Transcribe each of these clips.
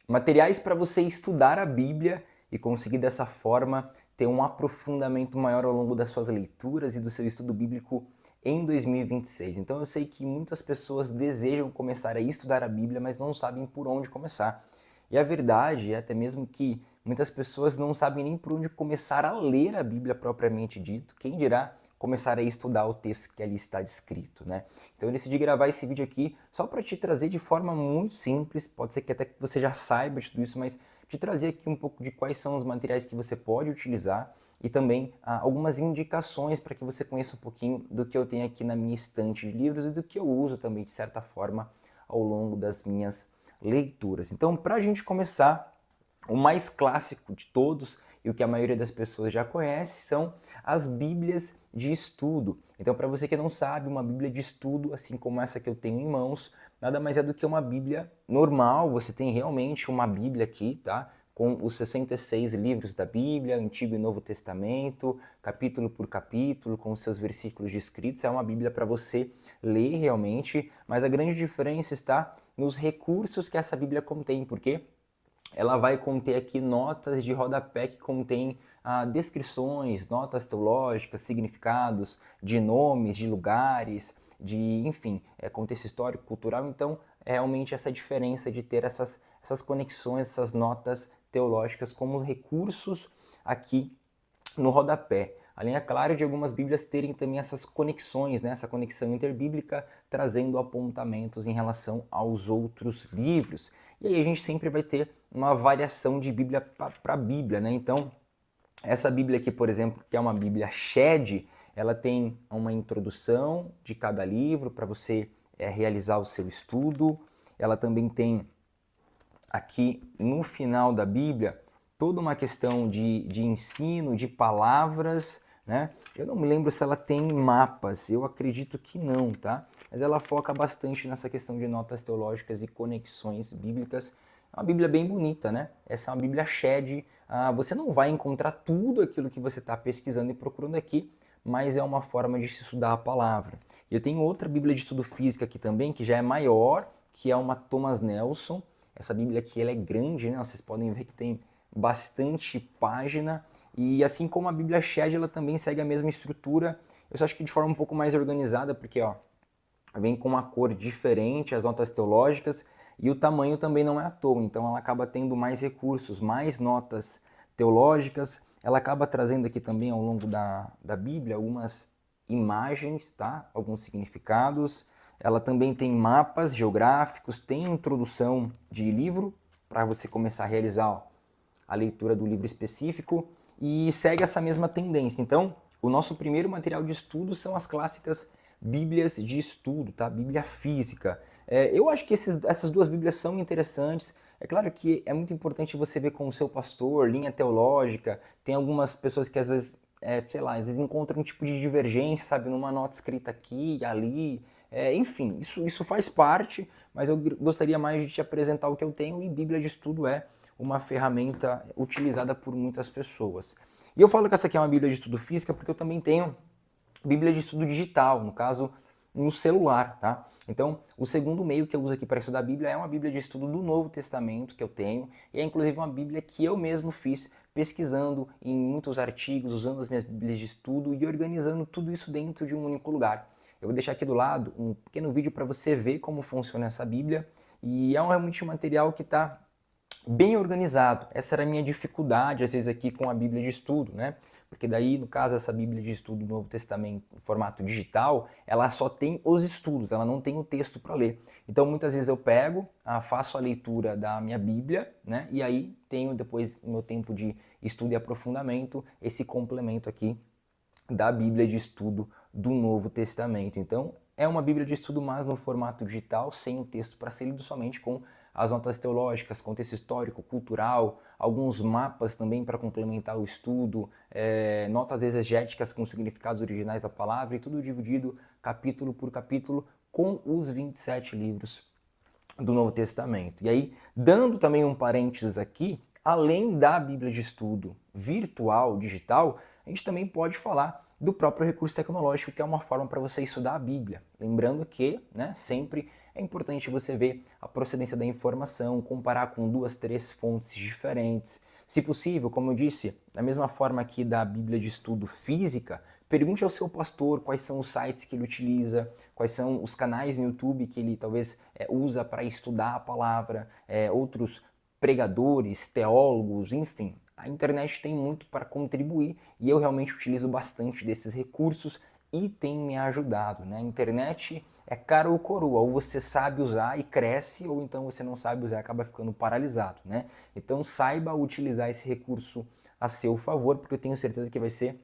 materiais para você estudar a Bíblia e conseguir dessa forma ter um aprofundamento maior ao longo das suas leituras e do seu estudo bíblico em 2026. Então eu sei que muitas pessoas desejam começar a estudar a Bíblia, mas não sabem por onde começar. E a verdade é até mesmo que muitas pessoas não sabem nem por onde começar a ler a Bíblia propriamente dito, quem dirá começar a estudar o texto que ali está descrito, né? Então eu decidi gravar esse vídeo aqui só para te trazer de forma muito simples, pode ser que até que você já saiba de tudo isso, mas te trazer aqui um pouco de quais são os materiais que você pode utilizar e também algumas indicações para que você conheça um pouquinho do que eu tenho aqui na minha estante de livros e do que eu uso também, de certa forma, ao longo das minhas leituras. Então, para a gente começar, o mais clássico de todos e o que a maioria das pessoas já conhece são as Bíblias de estudo. Então, para você que não sabe, uma Bíblia de estudo, assim como essa que eu tenho em mãos, nada mais é do que uma Bíblia normal. Você tem realmente uma Bíblia aqui, tá? Com os 66 livros da Bíblia, Antigo e Novo Testamento, capítulo por capítulo, com os seus versículos descritos. É uma Bíblia para você ler realmente, mas a grande diferença está nos recursos que essa Bíblia contém, porque ela vai conter aqui notas de rodapé que contém descrições, notas teológicas, significados de nomes, de lugares, de, enfim, contexto histórico, cultural. Então, realmente essa diferença de ter essas conexões, essas notas teológicas como recursos aqui no rodapé. Além, é claro, de algumas Bíblias terem também essas conexões, né? Essa conexão interbíblica, trazendo apontamentos em relação aos outros livros. E aí a gente sempre vai ter uma variação de Bíblia para Bíblia, né? Então, essa Bíblia aqui, por exemplo, que é uma Bíblia Shed, ela tem uma introdução de cada livro para você realizar o seu estudo. Ela também tem aqui no final da Bíblia toda uma questão de ensino, de palavras, né? Eu não me lembro se ela tem mapas, eu acredito que não, tá? Mas ela foca bastante nessa questão de notas teológicas e conexões bíblicas. É uma Bíblia bem bonita, né? Essa é uma Bíblia Shed. Você não vai encontrar tudo aquilo que você está pesquisando e procurando aqui, mas é uma forma de se estudar a palavra. Eu tenho outra Bíblia de estudo física aqui também, que já é maior, que é uma Thomas Nelson. Essa Bíblia aqui ela é grande, né? Vocês podem ver que tem bastante página. E assim como a Bíblia Shed, ela também segue a mesma estrutura. Eu só acho que de forma um pouco mais organizada, porque ó, vem com uma cor diferente, as notas teológicas, e o tamanho também não é à toa. Então ela acaba tendo mais recursos, mais notas teológicas. Ela acaba trazendo aqui também ao longo da Bíblia algumas imagens, tá? Alguns significados. Ela também tem mapas geográficos, tem introdução de livro para você começar a realizar a leitura do livro específico e segue essa mesma tendência. Então, o nosso primeiro material de estudo são as clássicas Bíblias de estudo, tá? Bíblia física. Eu acho que essas duas Bíblias são interessantes. É claro que é muito importante você ver com o seu pastor, linha teológica. Tem algumas pessoas que às vezes, sei lá, às vezes encontram um tipo de divergência, sabe, numa nota escrita aqui e ali. Enfim, isso faz parte, mas eu gostaria mais de te apresentar o que eu tenho e Bíblia de estudo é uma ferramenta utilizada por muitas pessoas. E eu falo que essa aqui é uma Bíblia de estudo física porque eu também tenho Bíblia de estudo digital, no caso, no celular, tá? Então, o segundo meio que eu uso aqui para estudar a Bíblia é uma Bíblia de estudo do Novo Testamento que eu tenho, e é inclusive uma Bíblia que eu mesmo fiz pesquisando em muitos artigos, usando as minhas Bíblias de estudo e organizando tudo isso dentro de um único lugar. Eu vou deixar aqui do lado um pequeno vídeo para você ver como funciona essa Bíblia, e é realmente um material que está bem organizado. Essa era a minha dificuldade, às vezes, aqui com a Bíblia de estudo, né? Porque daí, no caso, essa Bíblia de estudo do Novo Testamento, em formato digital, ela só tem os estudos, ela não tem o texto para ler. Então, muitas vezes eu pego, faço a leitura da minha Bíblia, né? E aí tenho depois, no meu tempo de estudo e aprofundamento, esse complemento aqui da Bíblia de estudo do Novo Testamento. Então, é uma Bíblia de estudo, mas no formato digital, sem o texto para ser lido, somente com as notas teológicas, contexto histórico, cultural, alguns mapas também para complementar o estudo, notas exegéticas com significados originais da palavra e tudo dividido capítulo por capítulo com os 27 livros do Novo Testamento. E aí, dando também um parênteses aqui, além da Bíblia de estudo virtual, digital, a gente também pode falar do próprio recurso tecnológico, que é uma forma para você estudar a Bíblia. Lembrando que, né, sempre é importante você ver a procedência da informação, comparar com 2, 3 fontes diferentes. Se possível, como eu disse, da mesma forma aqui da Bíblia de Estudo Física, pergunte ao seu pastor quais são os sites que ele utiliza, quais são os canais no YouTube que ele talvez usa para estudar a palavra, outros pregadores, teólogos, enfim. A internet tem muito para contribuir e eu realmente utilizo bastante desses recursos e tem me ajudado, né? A internet é cara ou coroa, ou você sabe usar e cresce, ou então você não sabe usar e acaba ficando paralisado, né? Então saiba utilizar esse recurso a seu favor, porque eu tenho certeza que vai ser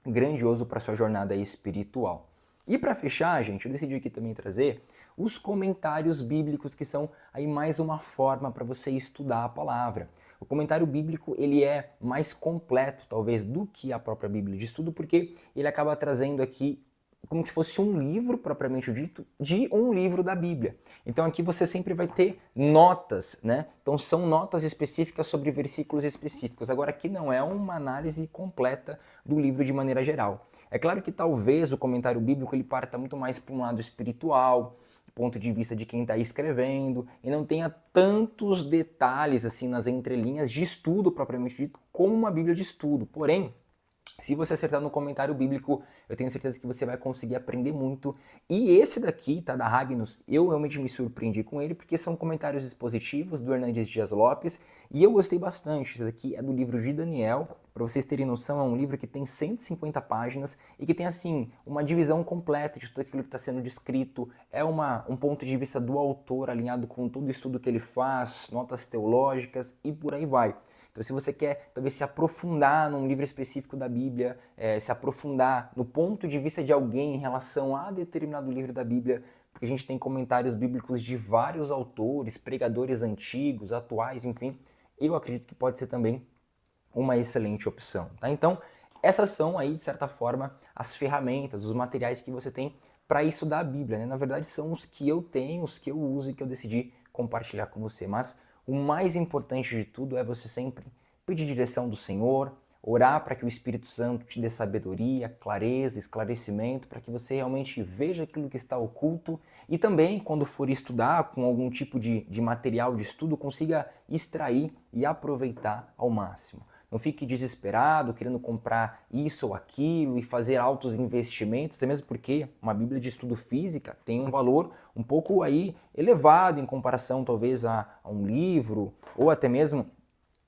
grandioso para sua jornada espiritual. E para fechar, gente, eu decidi aqui também trazer os comentários bíblicos, que são aí mais uma forma para você estudar a palavra. O comentário bíblico, ele é mais completo, talvez, do que a própria Bíblia de estudo, porque ele acaba trazendo aqui como se fosse um livro, propriamente dito, de um livro da Bíblia. Então aqui você sempre vai ter notas, né? Então são notas específicas sobre versículos específicos. Agora aqui não é uma análise completa do livro de maneira geral. É claro que talvez o comentário bíblico ele parta muito mais para um lado espiritual, ponto de vista de quem está escrevendo, e não tenha tantos detalhes assim nas entrelinhas de estudo propriamente dito, como uma Bíblia de estudo. Porém, se você acertar no comentário bíblico, eu tenho certeza que você vai conseguir aprender muito. E esse daqui, tá, da Ragnos, eu realmente me surpreendi com ele, porque são comentários expositivos do Hernandes Dias Lopes, e eu gostei bastante. Esse daqui é do livro de Daniel. Para vocês terem noção, é um livro que tem 150 páginas e que tem, assim, uma divisão completa de tudo aquilo que está sendo descrito. É um ponto de vista do autor alinhado com todo o estudo que ele faz, notas teológicas e por aí vai. Então, se você quer talvez se aprofundar num livro específico da Bíblia, se aprofundar no ponto de vista de alguém em relação a determinado livro da Bíblia, porque a gente tem comentários bíblicos de vários autores, pregadores antigos, atuais, enfim, eu acredito que pode ser também uma excelente opção. Tá? Então, essas são aí, de certa forma, as ferramentas, os materiais que você tem para estudar a Bíblia. Né? Na verdade, são os que eu tenho, os que eu uso e que eu decidi compartilhar com você. Mas o mais importante de tudo é você sempre pedir direção do Senhor, orar para que o Espírito Santo te dê sabedoria, clareza, esclarecimento, para que você realmente veja aquilo que está oculto e também, quando for estudar com algum tipo de material de estudo, consiga extrair e aproveitar ao máximo. Não fique desesperado, querendo comprar isso ou aquilo e fazer altos investimentos, até mesmo porque uma Bíblia de estudo física tem um valor um pouco aí elevado em comparação talvez a um livro ou até mesmo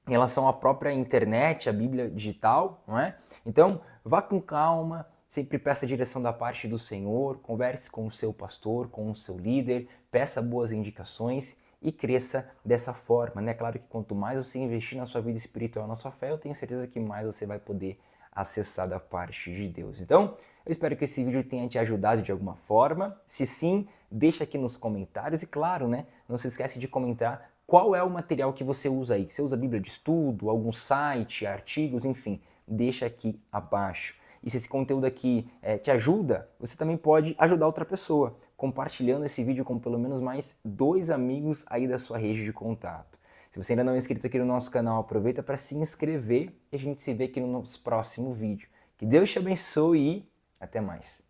em relação à própria internet, a Bíblia digital, não é? Então, vá com calma, sempre peça a direção da parte do Senhor, converse com o seu pastor, com o seu líder, peça boas indicações e cresça dessa forma, né? Claro que quanto mais você investir na sua vida espiritual, na sua fé, eu tenho certeza que mais você vai poder acessar da parte de Deus. Então, eu espero que esse vídeo tenha te ajudado de alguma forma. Se sim, deixa aqui nos comentários e claro, né? Não se esquece de comentar qual é o material que você usa aí. Você usa Bíblia de estudo, algum site, artigos, enfim, deixa aqui abaixo. E se esse conteúdo aqui te ajuda, você também pode ajudar outra pessoa, compartilhando esse vídeo com pelo menos mais 2 amigos aí da sua rede de contato. Se você ainda não é inscrito aqui no nosso canal, aproveita para se inscrever e a gente se vê aqui no nosso próximo vídeo. Que Deus te abençoe e até mais.